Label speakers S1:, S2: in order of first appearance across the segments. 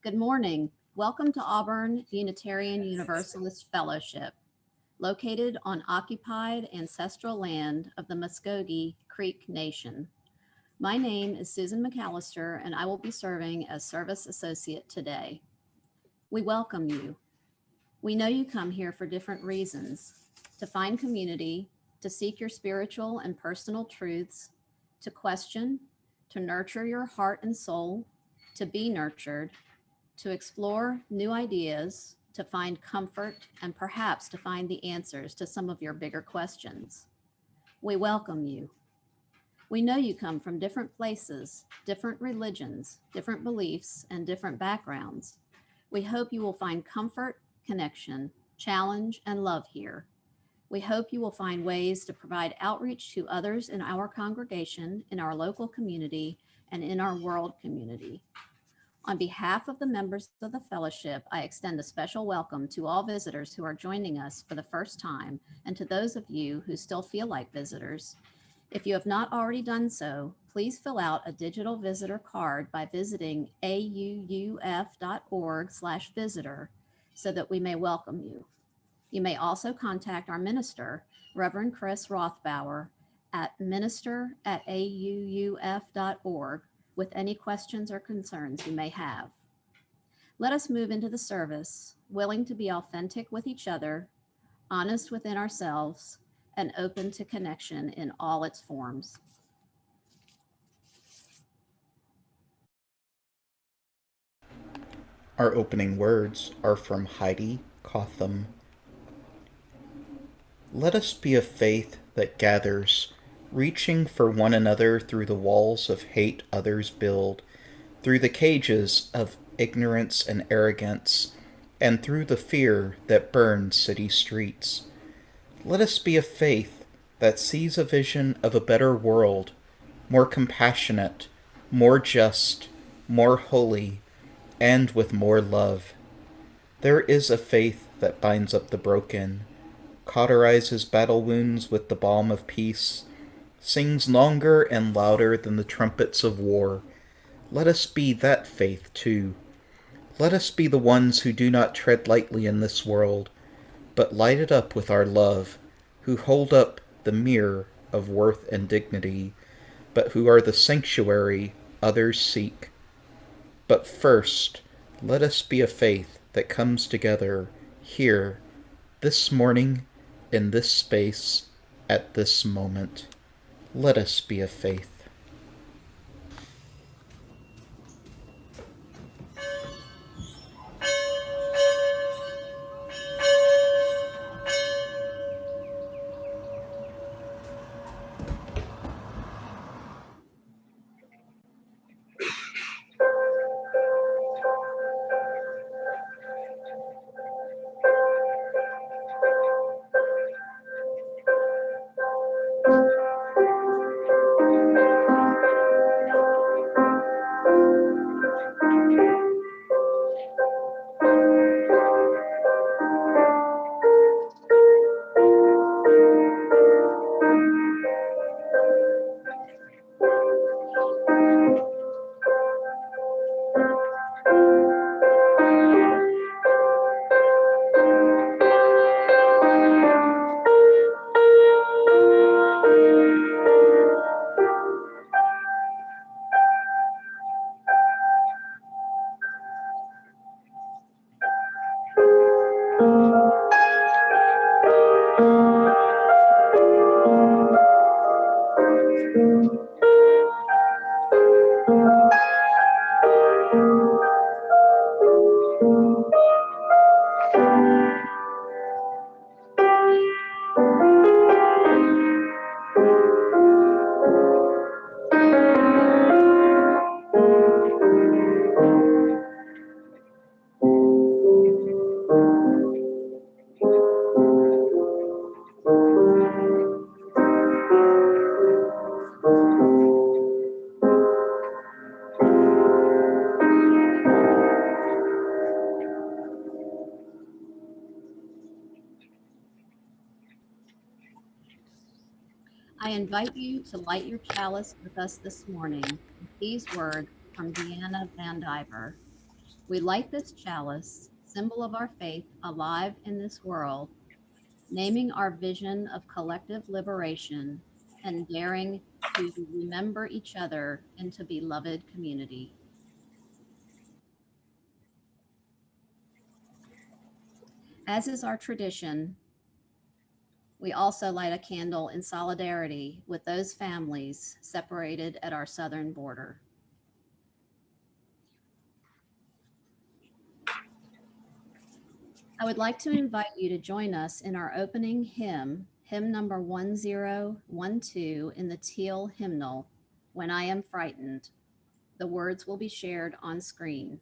S1: Good morning. Welcome to Auburn Unitarian Universalist Fellowship, located on occupied ancestral land of the Muskogee Creek Nation. My name is Susan McAllister, and I will be serving as Service Associate today. We welcome you. We know you come here for different reasons: to find community, to seek your spiritual and personal truths, to question, to nurture your heart and soul, to be nurtured, to explore new ideas, to find comfort, and perhaps to find the answers to some of your bigger questions. We welcome you. We know you come from different places, different religions, different beliefs, and different backgrounds. We hope you will find comfort, connection, challenge, and love here. We hope you will find ways to provide outreach to others in our congregation, in our local community, and in our world community. On behalf of the members of the fellowship, I extend a special welcome to all visitors who are joining us for the first time, and to those of you who still feel like visitors. If you have not already done so, please fill out a digital visitor card by visiting auuf.org/visitor so that we may welcome you. You may also contact our minister, Rev Chris Rothbauer, at minister@auuf.org with any questions or concerns you may have. Let us move into the service, willing to be authentic with each other, honest within ourselves, and open to connection in all its forms.
S2: Our opening words are from Heidi Cotham. Let us be a faith that gathers, reaching for one another through the walls of hate others build, through the cages of ignorance and arrogance, and through the fear that burns city streets. Let us be a faith that sees a vision of a better world, more compassionate, more just, more holy, and with more love. There is a faith that binds up the broken, cauterizes battle wounds with the balm of peace, sings longer and louder than the trumpets of war. Let us be that faith too. Let us be the ones who do not tread lightly in this world, but light it up with our love, who hold up the mirror of worth and dignity, but who are the sanctuary others seek. But first, let us be a faith that comes together here, this morning, in this space, at this moment. Let us be a faith.
S1: I invite you to light your chalice with us this morning with these words from Deanna Van Diver. We light this chalice, symbol of our faith alive in this world, naming our vision of collective liberation and daring to remember each other into beloved community. As is our tradition, we also light a candle in solidarity with those families separated at our southern border. I would like to invite you to join us in our opening hymn, hymn number 1012 in the teal hymnal, When I Am Frightened. The words will be shared on screen.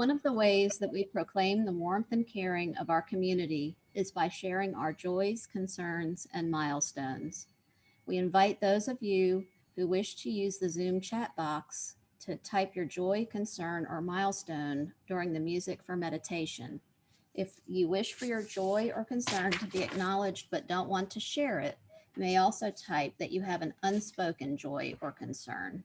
S1: One of the ways that we proclaim the warmth and caring of our community is by sharing our joys, concerns, and milestones. We invite those of you who wish to use the Zoom chat box to type your joy, concern, or milestone during the music for meditation. If you wish for your joy or concern to be acknowledged but don't want to share it, you may also type that you have an unspoken joy or concern.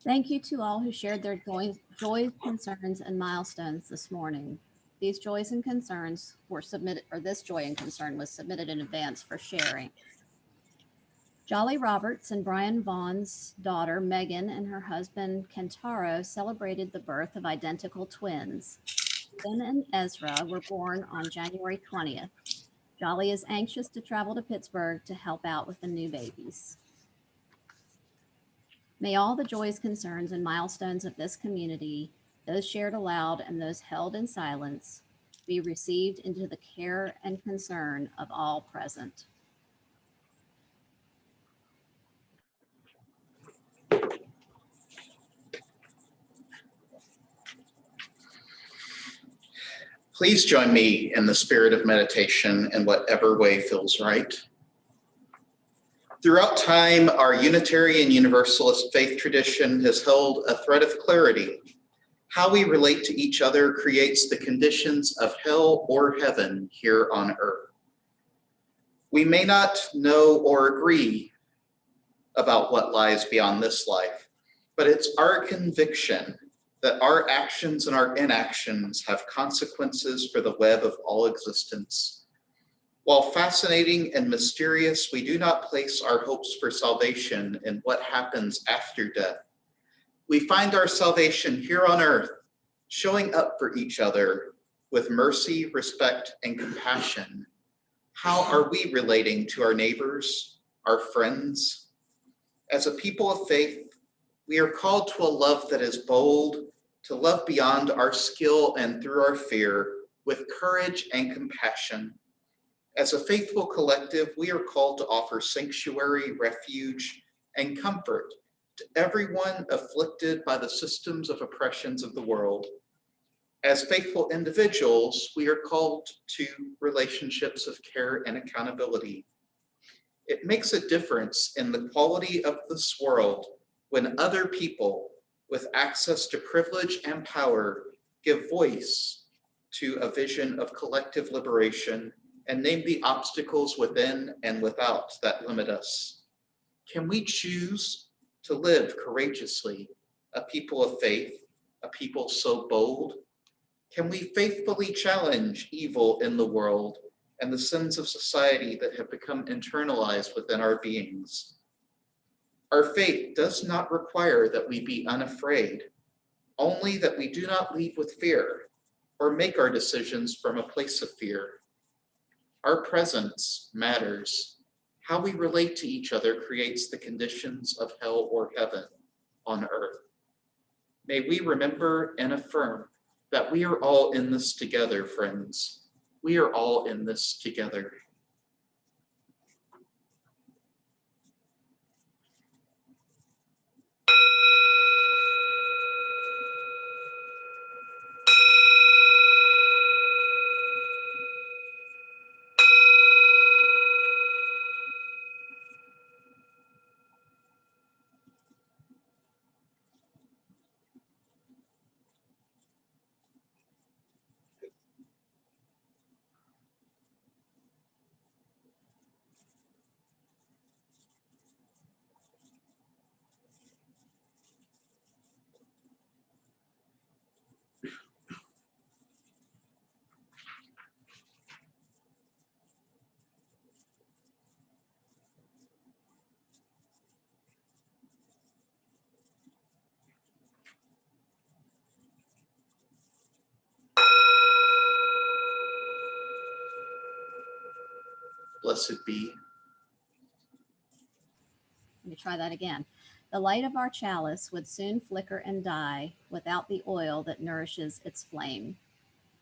S1: Thank you to all who shared their joys, concerns, and milestones this morning. These joys and concerns were submitted, or this joy and concern was submitted in advance for sharing. Jolly Roberts and Brian Vaughn's daughter, Megan, and her husband, Kentaro, celebrated the birth of identical twins. Ben and Ezra were born on January 20th. Jolly is anxious to travel to Pittsburgh to help out with the new babies. May all the joys, concerns, and milestones of this community, those shared aloud and those held in silence, be received into the care and concern of all present.
S2: Please join me in the spirit of meditation in whatever way feels right. Throughout time, our Unitarian Universalist faith tradition has held a thread of clarity. How we relate to each other creates the conditions of hell or heaven here on earth. We may not know or agree about what lies beyond this life, but it's our conviction that our actions and our inactions have consequences for the web of all existence. While fascinating and mysterious, we do not place our hopes for salvation in what happens after death. We find our salvation here on earth, showing up for each other with mercy, respect, and compassion. How are we relating to our neighbors, our friends? As a people of faith, we are called to a love that is bold, to love beyond our skill and through our fear, with courage and compassion. As a faithful collective, we are called to offer sanctuary, refuge, and comfort to everyone afflicted by the systems of oppressions of the world. As faithful individuals, we are called to relationships of care and accountability. It makes a difference in the quality of this world when other people with access to privilege and power give voice to a vision of collective liberation and name the obstacles within and without that limit us. Can we choose to live courageously, a people of faith, a people so bold? Can we faithfully challenge evil in the world and the sins of society that have become internalized within our beings? Our faith does not require that we be unafraid, only that we do not lead with fear or make our decisions from a place of fear. Our presence matters. How we relate to each other creates the conditions of hell or heaven on earth. May we remember and affirm that we are all in this together, friends. We are all in this together. Blessed be.
S1: Let me try that again. The light of our chalice would soon flicker and die without the oil that nourishes its flame.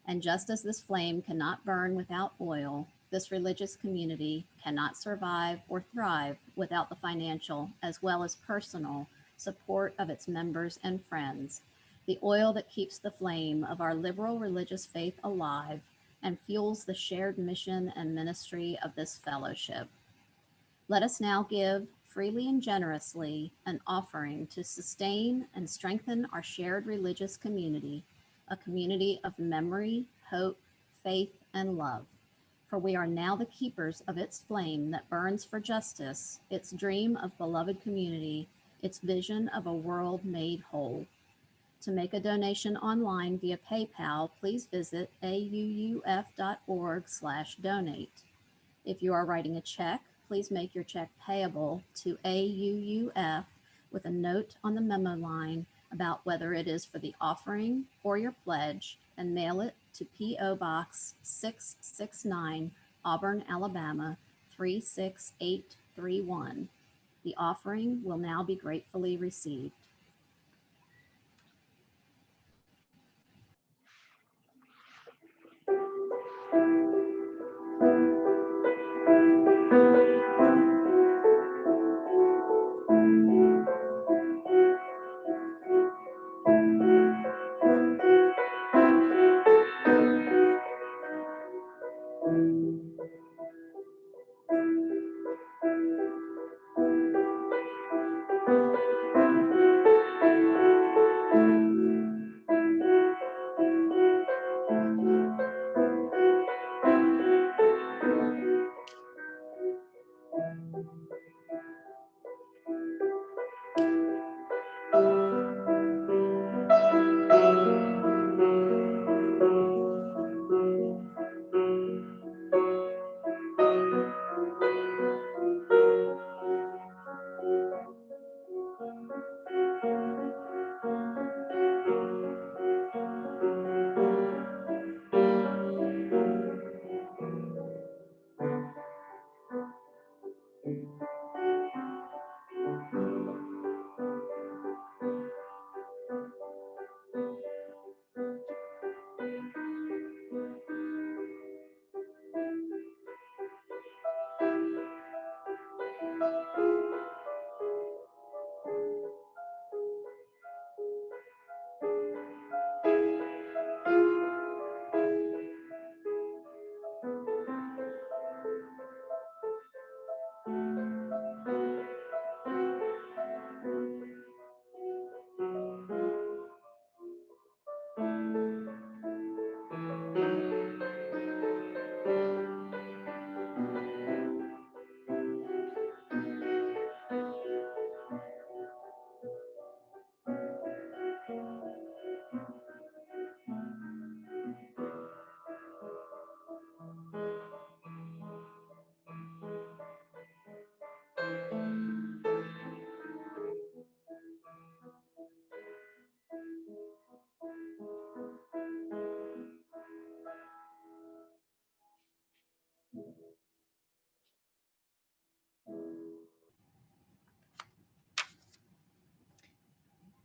S1: And just as this flame cannot burn without oil, this religious community cannot survive or thrive without the financial as well as personal support of its members and friends, the oil that keeps the flame of our liberal religious faith alive and fuels the shared mission and ministry of this fellowship. Let us now give freely and generously an offering to sustain and strengthen our shared religious community, a community of memory, hope, faith, and love. For we are now the keepers of its flame that burns for justice, its dream of beloved community, its vision of a world made whole. To make a donation online via PayPal, please visit auuf.org/donate. If you are writing a check, please make your check payable to AUUF with a note on the memo line about whether it is for the offering or your pledge, and mail it to P.O. Box 669, Auburn, Alabama 36831. The offering will now be gratefully received.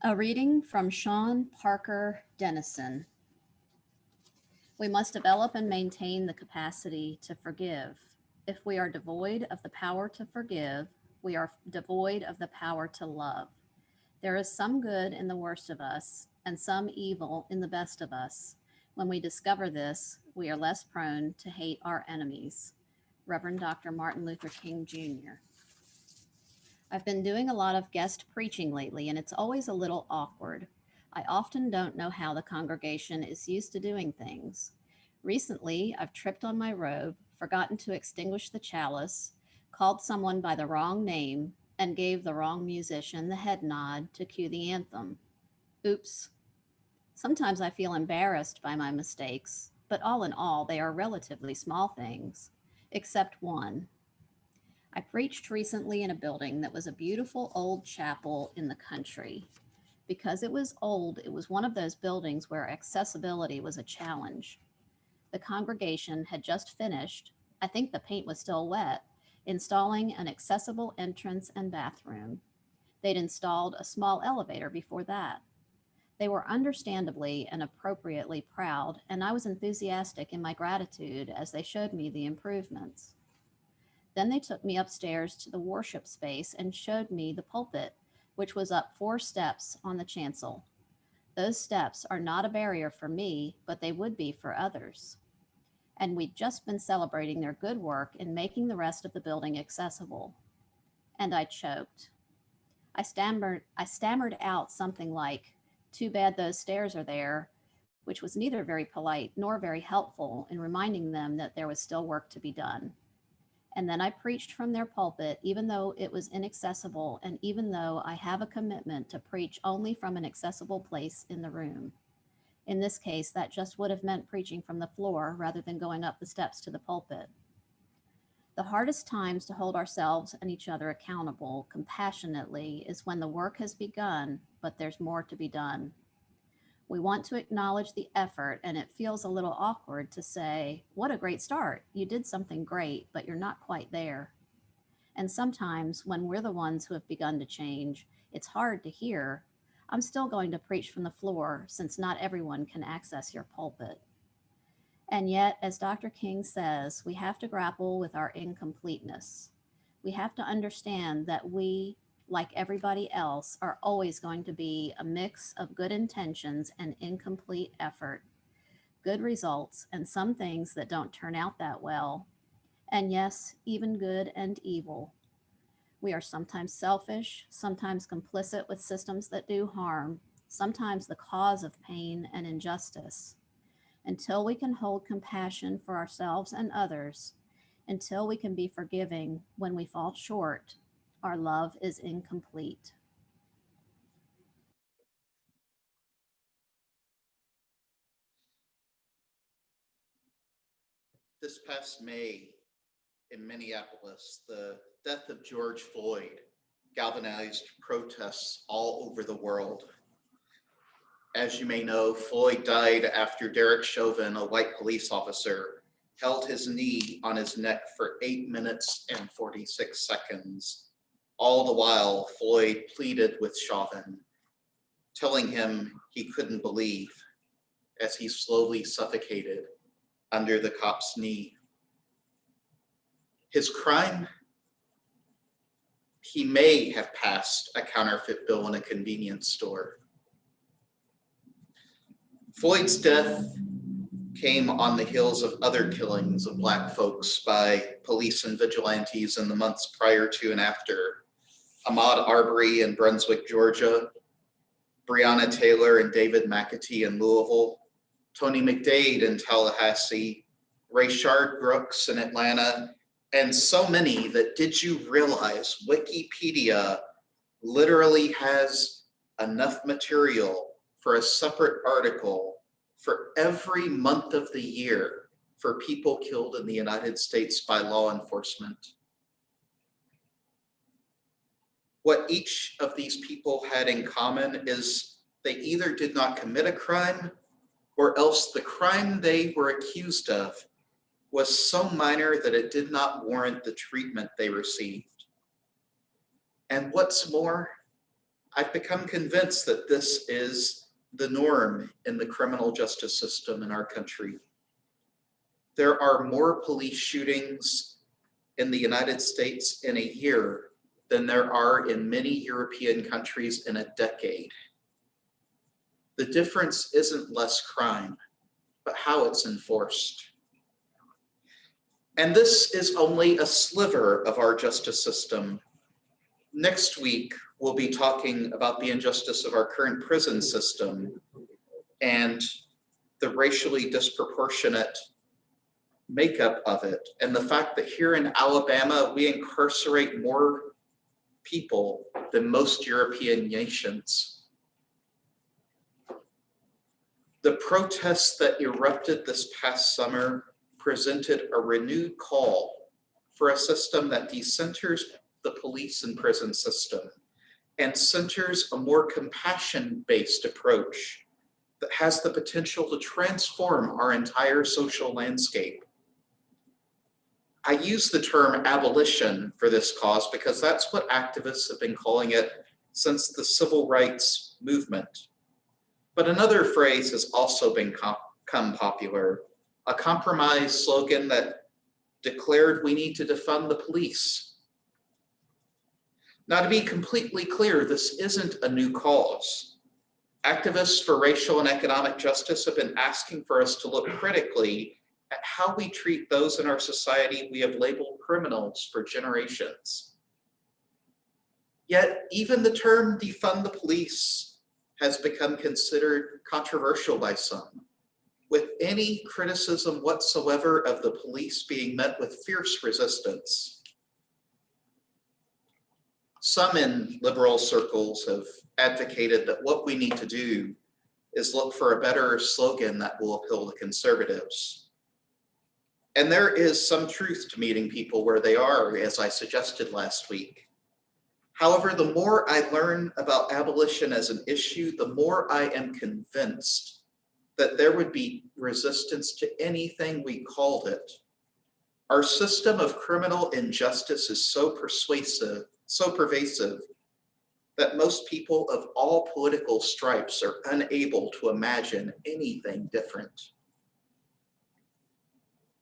S1: A reading from Sean Parker Dennison. We must develop and maintain the capacity to forgive. If we are devoid of the power to forgive, we are devoid of the power to love. There is some good in the worst of us and some evil in the best of us. When we discover this, we are less prone to hate our enemies. Reverend Dr. Martin Luther King Jr. I've been doing a lot of guest preaching lately, and it's always a little awkward. I often don't know how the congregation is used to doing things. Recently, I've tripped on my robe, forgotten to extinguish the chalice, called someone by the wrong name, and gave the wrong musician the head nod to cue the anthem. Oops. Sometimes I feel embarrassed by my mistakes, but all in all, they are relatively small things, except one. I preached recently in a building that was a beautiful old chapel in the country. Because it was old, it was one of those buildings where accessibility was a challenge. The congregation had just finished, I think the paint was still wet, installing an accessible entrance and bathroom. They'd installed a small elevator before that. They were understandably and appropriately proud, and I was enthusiastic in my gratitude as they showed me the improvements. Then they took me upstairs to the worship space and showed me the pulpit, which was up 4 steps on the chancel. Those steps are not a barrier for me, but they would be for others. And we'd just been celebrating their good work in making the rest of the building accessible. And I choked. I stammered out something like, "Too bad those stairs are there," which was neither very polite nor very helpful in reminding them that there was still work to be done. And then I preached from their pulpit, even though it was inaccessible, and even though I have a commitment to preach only from an accessible place in the room. In this case, that just would have meant preaching from the floor rather than going up the steps to the pulpit. The hardest times to hold ourselves and each other accountable compassionately is when the work has begun, but there's more to be done. We want to acknowledge the effort, and it feels a little awkward to say, "What a great start. You did something great, but you're not quite there." And sometimes, when we're the ones who have begun to change, it's hard to hear, "I'm still going to preach from the floor since not everyone can access your pulpit." And yet, as Dr. King says, we have to grapple with our incompleteness. We have to understand that we, like everybody else, are always going to be a mix of good intentions and incomplete effort, good results, and some things that don't turn out that well, and yes, even good and evil. We are sometimes selfish, sometimes complicit with systems that do harm, sometimes the cause of pain and injustice. Until we can hold compassion for ourselves and others, until we can be forgiving when we fall short, our love is incomplete.
S2: This past May in Minneapolis, the death of George Floyd galvanized protests all over the world. As you may know, Floyd died after Derek Chauvin, a white police officer, held his knee on his neck for 8 minutes and 46 seconds. All the while, Floyd pleaded with Chauvin, telling him he couldn't believe as he slowly suffocated under the cop's knee. His crime? He may have passed a counterfeit bill in a convenience store. Floyd's death came on the heels of other killings of Black folks by police and vigilantes in the months prior to and after. Ahmaud Arbery in Brunswick, Georgia, Breonna Taylor and David McAtee in Louisville, Tony McDade in Tallahassee, Rayshard Brooks in Atlanta, and so many that did you realize Wikipedia literally has enough material for a separate article for every month of the year for people killed in the United States by law enforcement. What each of these people had in common is they either did not commit a crime or else the crime they were accused of was so minor that it did not warrant the treatment they received. And what's more, I've become convinced that this is the norm in the criminal justice system in our country. There are more police shootings in the United States in a year than there are in many European countries in a decade. The difference isn't less crime, but how it's enforced. And this is only a sliver of our justice system. Next week, we'll be talking about the injustice of our current prison system and the racially disproportionate makeup of it, and the fact that here in Alabama, we incarcerate more people than most European nations. The protests that erupted this past summer presented a renewed call for a system that decenters the police and prison system and centers a more compassion-based approach that has the potential to transform our entire social landscape. I use the term abolition for this cause because that's what activists have been calling it since the civil rights movement. But another phrase has also become popular, a compromise slogan that declared we need to defund the police. Now, to be completely clear, this isn't a new cause. Activists for racial and economic justice have been asking for us to look critically at how we treat those in our society we have labeled criminals for generations. Yet, even the term defund the police has become considered controversial by some. with any criticism whatsoever of the police being met with fierce resistance. Some in liberal circles have advocated that what we need to do is look for a better slogan that will appeal to conservatives. And there is some truth to meeting people where they are, as I suggested last week. However, the more I learn about abolition as an issue, the more I am convinced that there would be resistance to anything we called it. Our system of criminal injustice is so pervasive, that most people of all political stripes are unable to imagine anything different.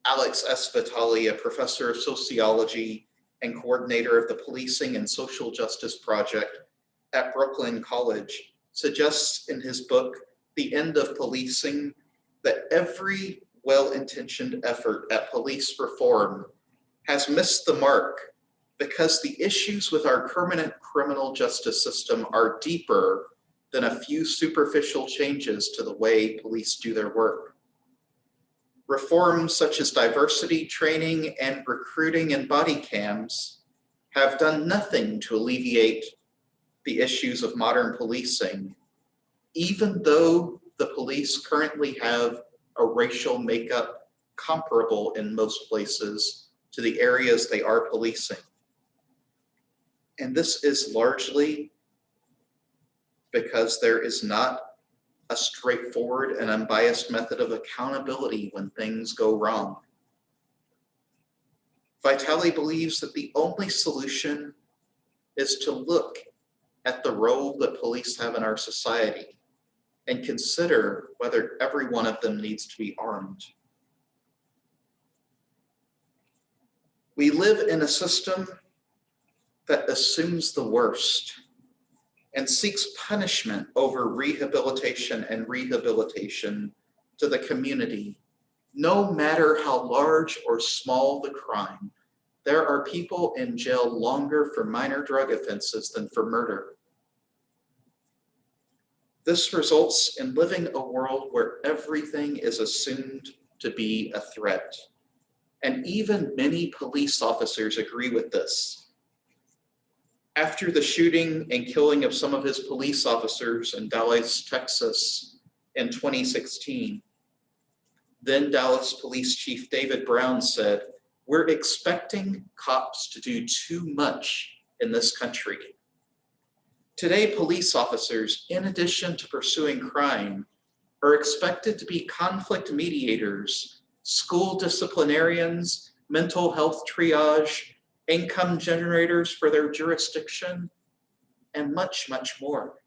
S2: Alex S. Vitale, a professor of sociology and coordinator of the Policing and Social Justice Project at Brooklyn College, suggests in his book, The End of Policing, that every well-intentioned effort at police reform has missed the mark because the issues with our permanent criminal justice system are deeper than a few superficial changes to the way police do their work. Reforms such as diversity training and recruiting and body cams have done nothing to alleviate the issues of modern policing, even though the police currently have a racial makeup comparable in most places to the areas they are policing. And this is largely because there is not a straightforward and unbiased method of accountability when things go wrong. Vitale believes that the only solution is to look at the role that police have in our society and consider whether every one of them needs to be armed. We live in a system that assumes the worst and seeks punishment over rehabilitation to the community. No matter how large or small the crime, there are people in jail longer for minor drug offenses than for murder. This results in living a world where everything is assumed to be a threat. And even many police officers agree with this. After the shooting and killing of some of his police officers in Dallas, Texas in 2016, then Dallas Police Chief David Brown said, "We're expecting cops to do too much in this country." Today, police officers, in addition to pursuing crime, are expected to be conflict mediators, school disciplinarians, mental health triage, income generators for their jurisdiction, and much, much more.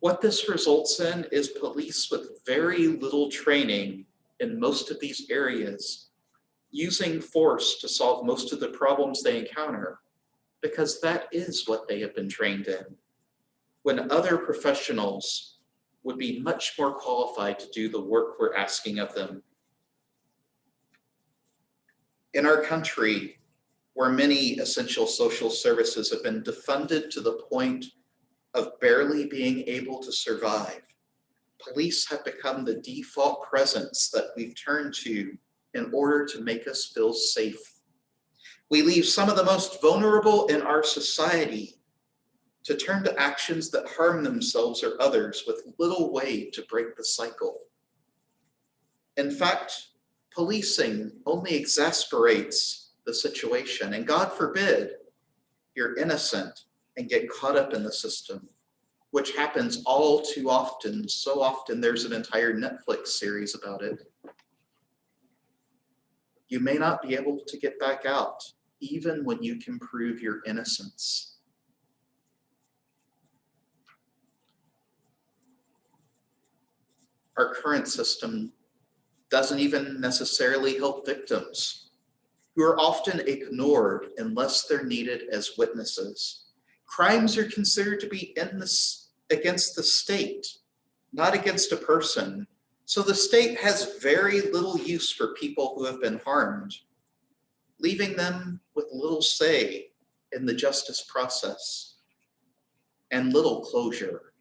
S2: What this results in is police with very little training in most of these areas, using force to solve most of the problems they encounter, because that is what they have been trained in, when other professionals would be much more qualified to do the work we're asking of them. In our country, where many essential social services have been defunded to the point of barely being able to survive, police have become the default presence that we've turned to in order to make us feel safe. We leave some of the most vulnerable in our society to turn to actions that harm themselves or others with little way to break the cycle. In fact, policing only exasperates the situation, and God forbid you're innocent and get caught up in the system, which happens all too often. So often there's an entire Netflix series about it. You may not be able to get back out, even when you can prove your innocence. Our current system doesn't even necessarily help victims, who are often ignored unless they're needed as witnesses. Crimes are considered to be against the state, not against a person. So the state has very little use for people who have been harmed, leaving them with little say in the justice process and little closure.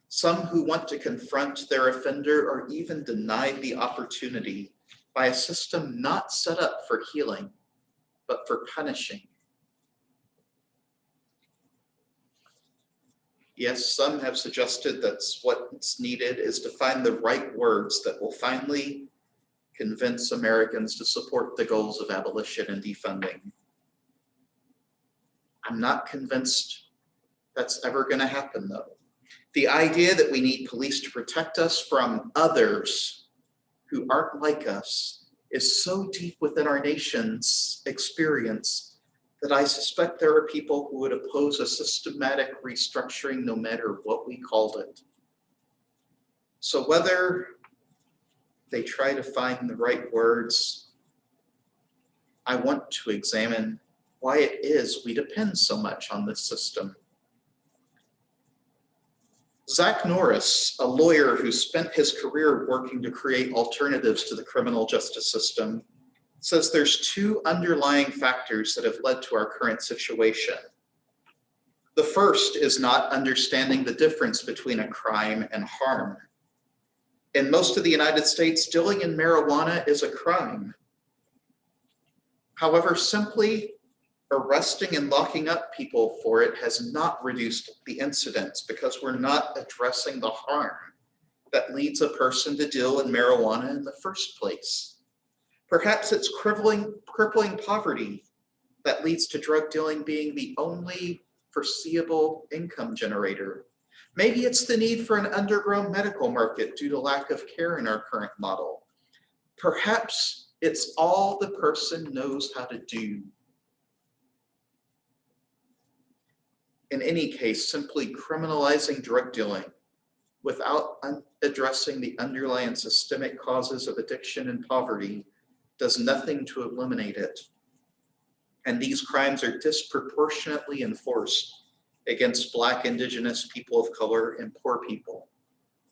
S2: some who want to confront their offender are even denied the opportunity by a system not set up for healing, but for punishing. Yes, some have suggested that's what's needed is to find the right words that will finally convince Americans to support the goals of abolition and defunding. I'm not convinced that's ever going to happen, though. The idea that we need police to protect us from others who aren't like us is so deep within our nation's experience that I suspect there are people who would oppose a systematic restructuring no matter what we called it. So whether they try to find the right words, I want to examine why it is we depend so much on this system. Zach Norris, a lawyer who spent his career working to create alternatives to the criminal justice system, says there's two underlying factors that have led to our current situation. The first is not understanding the difference between a crime and harm. In most of the United States, dealing in marijuana is a crime. However, simply arresting and locking up people for it has not reduced the incidence because we're not addressing the harm that leads a person to deal in marijuana in the first place. Perhaps it's crippling poverty that leads to drug dealing being the only foreseeable income generator. Maybe it's the need for an underground medical market due to lack of care in our current model. Perhaps it's all the person knows how to do. In any case, simply criminalizing drug dealing without addressing the underlying systemic causes of addiction and poverty does nothing to eliminate it. And these crimes are disproportionately enforced against Black, Indigenous, people of color, and poor people,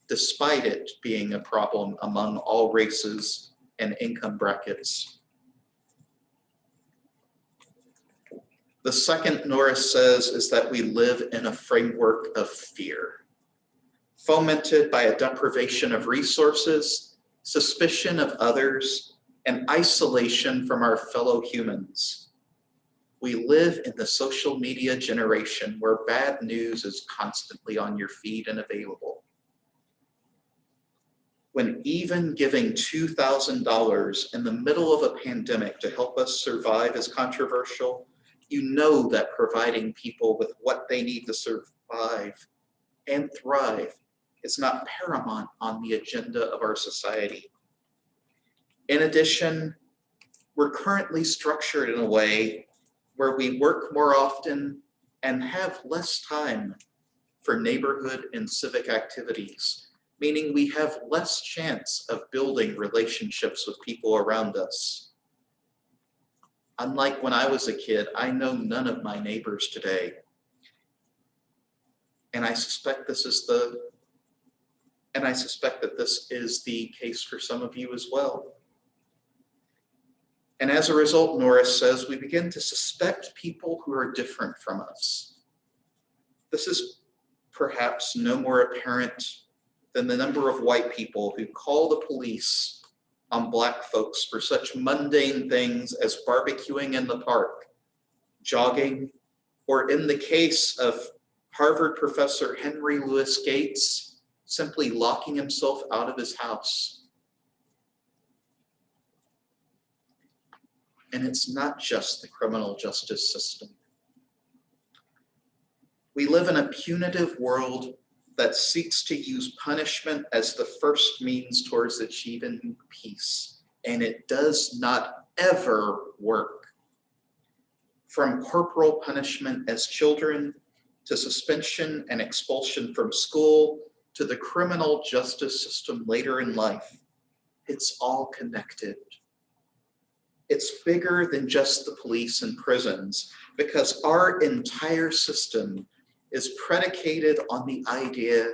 S2: despite it being a problem among all races and income brackets. The second, Norris says, is that we live in a framework of fear, fomented by a deprivation of resources, suspicion of others, and isolation from our fellow humans. We live in the social media generation where bad news is constantly on your feed and available. When even giving $2,000 in the middle of a pandemic to help us survive is controversial, you know that providing people with what they need to survive and thrive is not paramount on the agenda of our society. In addition, we're currently structured in a way where we work more often and have less time for neighborhood and civic activities, meaning we have less chance of building relationships with people around us. Unlike when I was a kid, I know none of my neighbors today. And I suspect that this is the case for some of you as well. And as a result, Norris says, we begin to suspect people who are different from us. This is perhaps no more apparent than the number of white people who call the police on Black folks for such mundane things as barbecuing in the park, jogging, or in the case of Harvard professor Henry Louis Gates, simply locking himself out of his house. And it's not just the criminal justice system. We live in a punitive world that seeks to use punishment as the first means towards achieving peace, and it does not ever work. From corporal punishment as children, to suspension and expulsion from school, to the criminal justice system later in life, it's all connected. It's bigger than just the police and prisons, because our entire system is predicated on the idea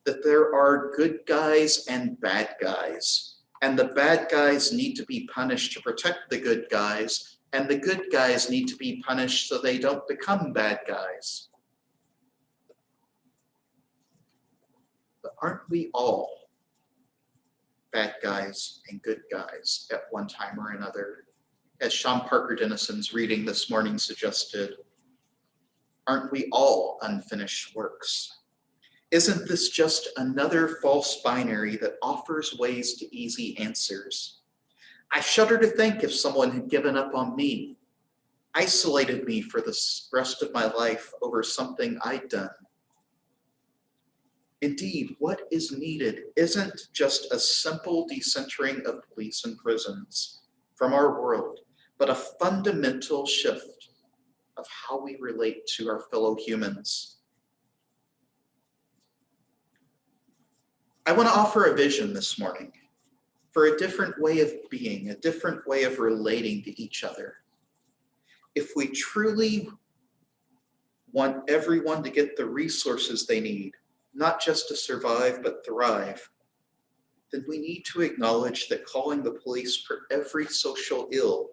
S2: that there are good guys and bad guys, and the bad guys need to be punished to protect the good guys, and the good guys need to be punished so they don't become bad guys. aren't we all bad guys and good guys at one time or another? As Sean Parker Dennison's reading this morning suggested, aren't we all unfinished works? Isn't this just another false binary that offers ways to easy answers? I shudder to think if someone had given up on me, isolated me for the rest of my life over something I'd done. Indeed, what is needed isn't just a simple decentering of police and prisons from our world, but a fundamental shift of how we relate to our fellow humans. I want to offer a vision this morning for a different way of being, a different way of relating to each other. If we truly want everyone to get the resources they need, not just to survive, but thrive, then we need to acknowledge that calling the police for every social ill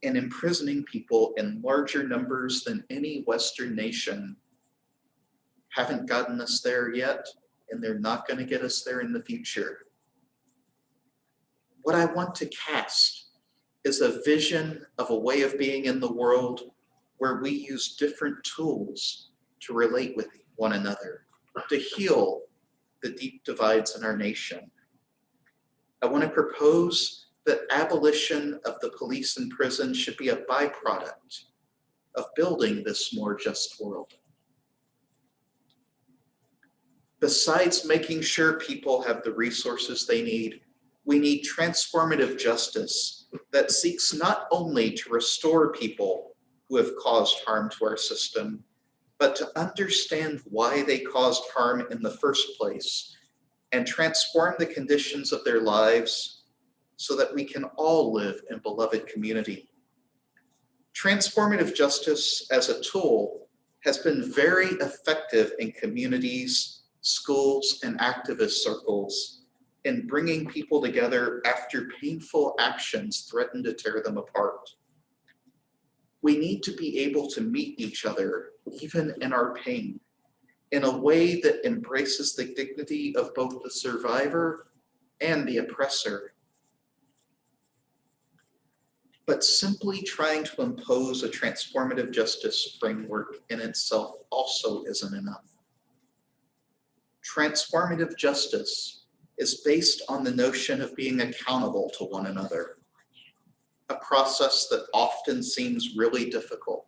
S2: and imprisoning people in larger numbers than any Western nation haven't gotten us there yet, and they're not going to get us there in the future. What I want to cast is a vision of a way of being in the world where we use different tools to relate with one another, to heal the deep divides in our nation. I want to propose that abolition of the police and prison should be a byproduct of building this more just world. Besides making sure people have the resources they need, we need transformative justice that seeks not only to restore people who have caused harm to our system, but to understand why they caused harm in the first place and transform the conditions of their lives so that we can all live in beloved community. Transformative justice as a tool has been very effective in communities, schools, and activist circles in bringing people together after painful actions threaten to tear them apart. We need to be able to meet each other, even in our pain, in a way that embraces the dignity of both the survivor and the oppressor. But simply trying to impose a transformative justice framework in itself also isn't enough. Transformative justice is based on the notion of being accountable to one another, a process that often seems really difficult.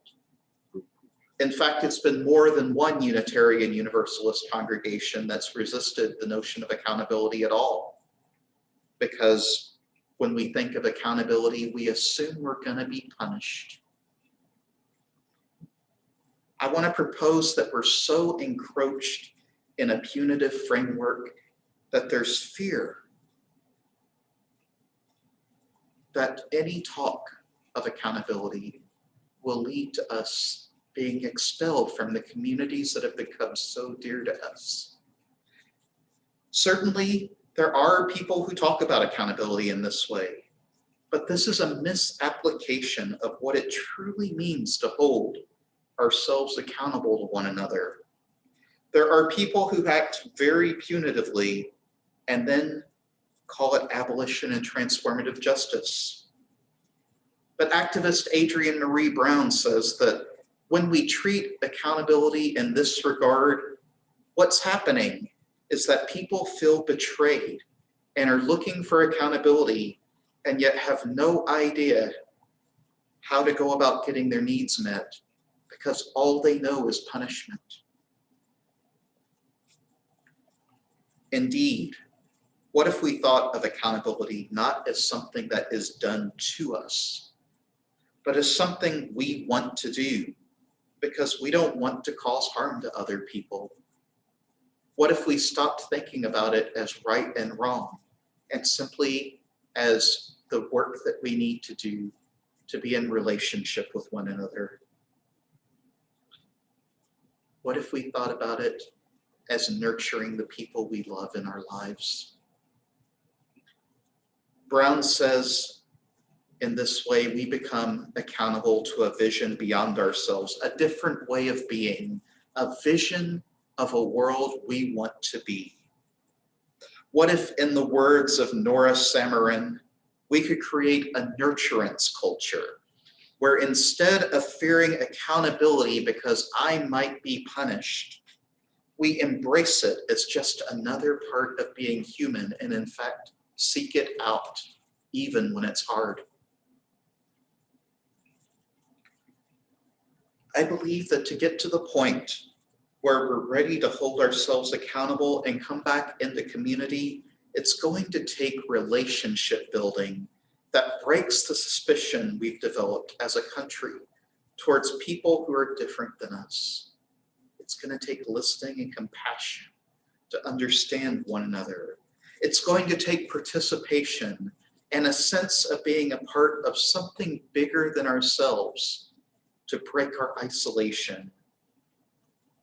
S2: In fact, it's been more than one Unitarian Universalist congregation that's resisted the notion of accountability at all, because when we think of accountability, we assume we're going to be punished. I want to propose that we're so encroached in a punitive framework that there's fear that any talk of accountability will lead to us being expelled from the communities that have become so dear to us. Certainly, there are people who talk about accountability in this way, but this is a misapplication of what it truly means to hold ourselves accountable to one another. There are people who act very punitively and then call it abolition and transformative justice. But activist Adrienne Marie Brown says that when we treat accountability in this regard, what's happening is that people feel betrayed and are looking for accountability and yet have no idea how to go about getting their needs met because all they know is punishment. Indeed, what if we thought of accountability not as something that is done to us, but as something we want to do because we don't want to cause harm to other people? What if we stopped thinking about it as right and wrong and simply as the work that we need to do to be in relationship with one another? What if we thought about it as nurturing the people we love in our lives? Brown says, in this way, we become accountable to a vision beyond ourselves, a different way of being, a vision of a world we want to be. What if, in the words of Nora Samarin, we could create a nurturance culture where instead of fearing accountability because I might be punished, we embrace it as just another part of being human and in fact seek it out even when it's hard. I believe that to get to the point where we're ready to hold ourselves accountable and come back into community, it's going to take relationship building that breaks the suspicion we've developed as a country towards people who are different than us. It's going to take listening and compassion to understand one another. It's going to take participation and a sense of being a part of something bigger than ourselves to break our isolation.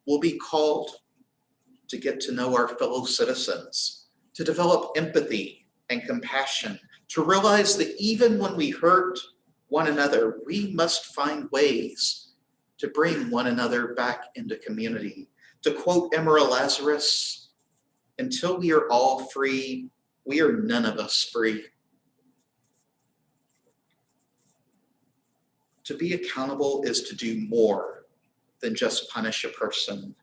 S2: We'll be called to get to know our fellow citizens, to develop empathy and compassion, to realize that even when we hurt one another, we must find ways to bring one another back into community. To quote Emerald Lazarus, until we are all free, we are none of us free. To be accountable is to do more than just punish a person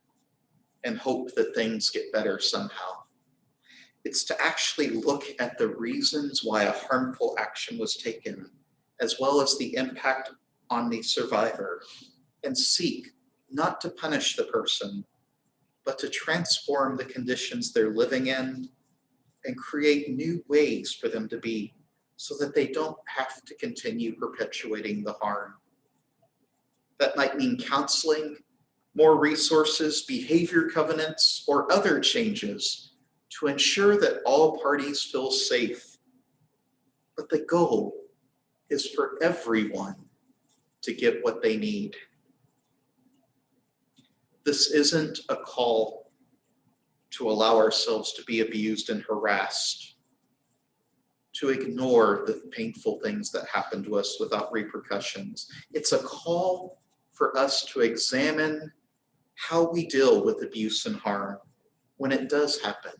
S2: and hope that things get better somehow. It's to actually look at the reasons why a harmful action was taken, as well as the impact on the survivor, and seek not to punish the person, but to transform the conditions they're living in and create new ways for them to be so that they don't have to continue perpetuating the harm. That might mean counseling, more resources, behavior covenants, or other changes to ensure that all parties feel safe. But the goal is for everyone to get what they need. This isn't a call to allow ourselves to be abused and harassed, to ignore the painful things that happen to us without repercussions. It's a call for us to examine how we deal with abuse and harm when it does happen.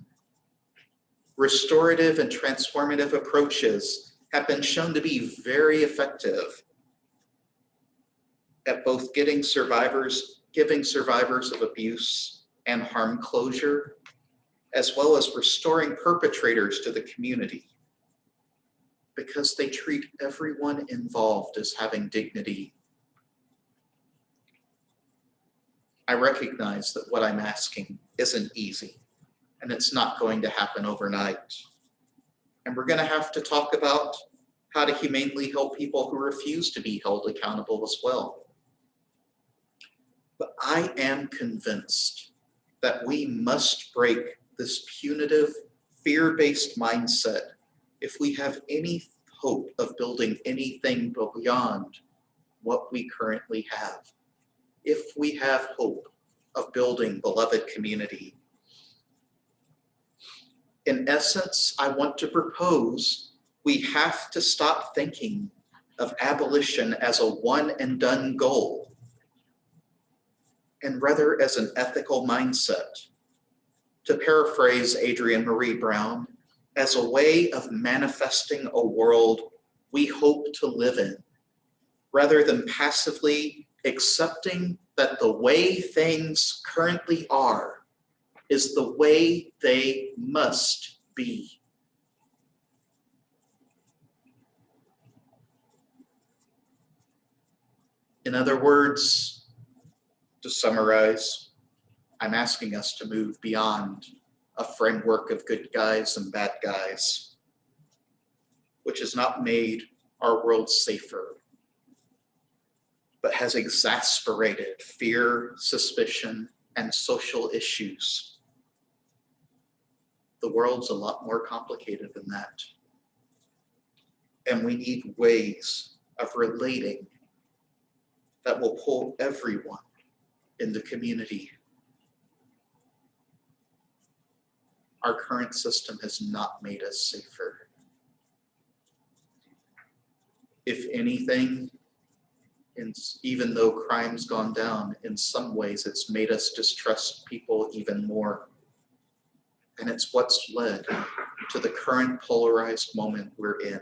S2: Restorative and transformative approaches have been shown to be very effective at both giving survivors of abuse and harm closure, as well as restoring perpetrators to the community, because they treat everyone involved as having dignity. I recognize that what I'm asking isn't easy, and it's not going to happen overnight. And we're going to have to talk about how to humanely help people who refuse to be held accountable as well. But I am convinced that we must break this punitive, fear-based mindset if we have any hope of building anything beyond what we currently have. If we have hope of building beloved community. In essence, I want to propose we have to stop thinking of abolition as a one and done goal, and rather as an ethical mindset. To paraphrase Adrienne Marie Brown, as a way of manifesting a world we hope to live in, rather than passively accepting that the way things currently are is the way they must be. In other words, to summarize, I'm asking us to move beyond a framework of good guys and bad guys, which has not made our world safer, but has exasperated fear, suspicion, and social issues. The world's a lot more complicated than that. And we need ways of relating that will pull everyone in the community. Our current system has not made us safer. If anything, even though crime's gone down, in some ways it's made us distrust people even more. And it's what's led to the current polarized moment we're in.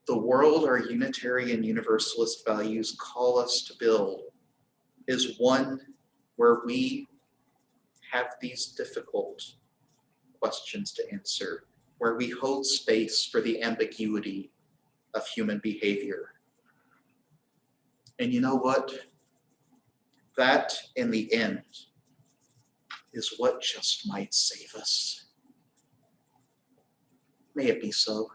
S2: The world our Unitarian Universalist values call us to build is one where we have these difficult questions to answer, where we hold space for the ambiguity of human behavior. And you know what? That, in the end, is what just might save us. May it be so.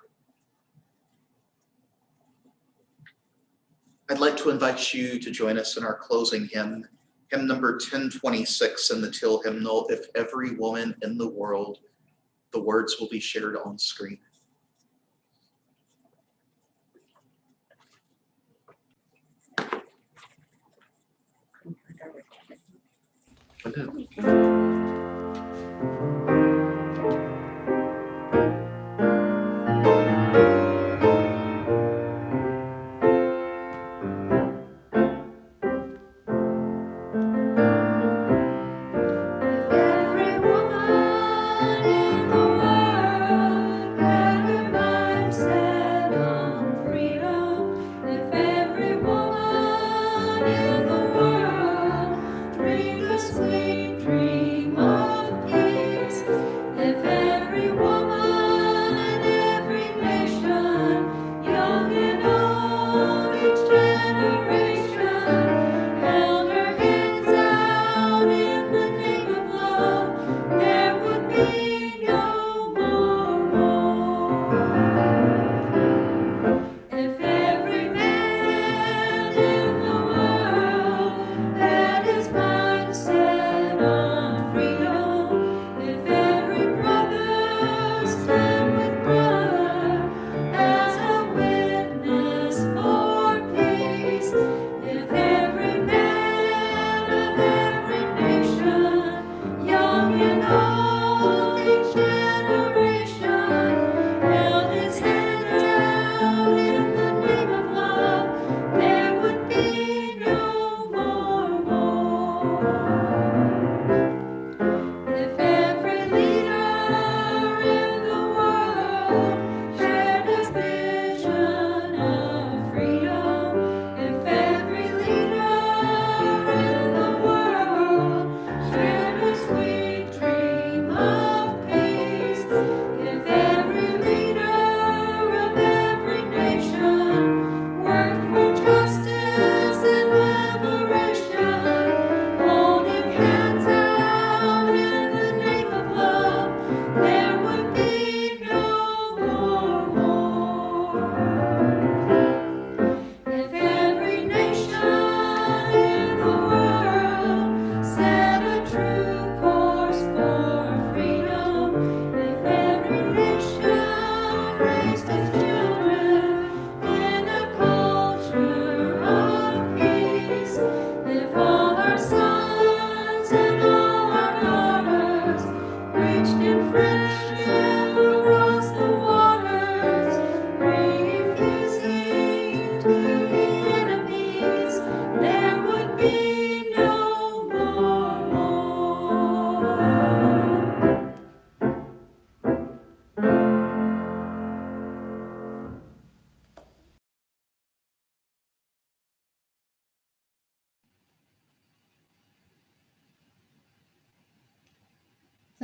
S2: I'd like to invite you to join us in our closing hymn, hymn number 1026 in the Till hymnal, If Every Woman in the World. The words will be shared on screen.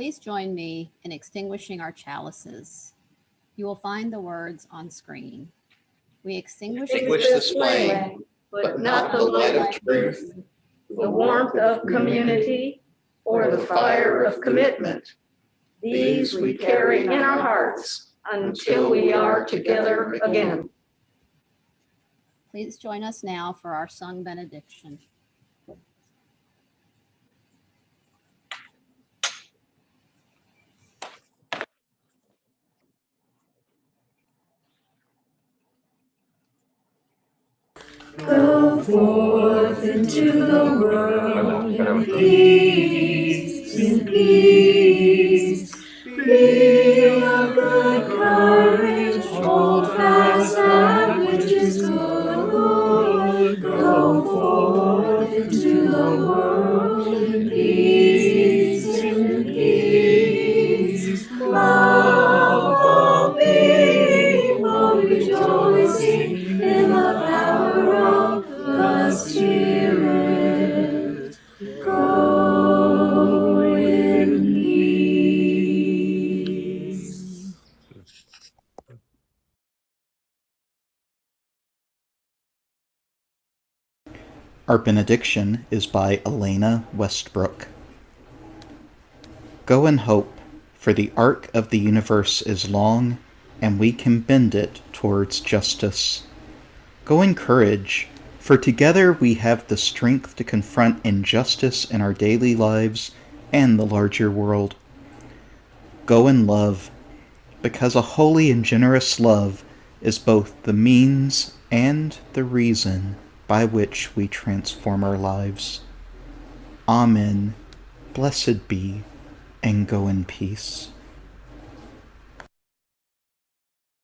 S1: Please join me in extinguishing our chalices. You will find the words on screen. We extinguish
S2: This flame, but not the light of truth,
S3: the warmth of community, or the fire of commitment. These we carry in our hearts until we are together again.
S1: Please join us now for our sung benediction.
S3: Go forth into the world in peace, in peace. Be of good courage, hold fast that which is good, Lord. Go forth into the world in peace, in
S2: Our benediction is by Elena Westbrook. Go in hope, for the arc of the universe is long, and we can bend it towards justice. Go in courage, for together we have the strength to confront injustice in our daily lives and the larger world. Go in love, because a holy and generous love is both the means and the reason by which we transform our lives. Amen. Blessed be, and go in peace.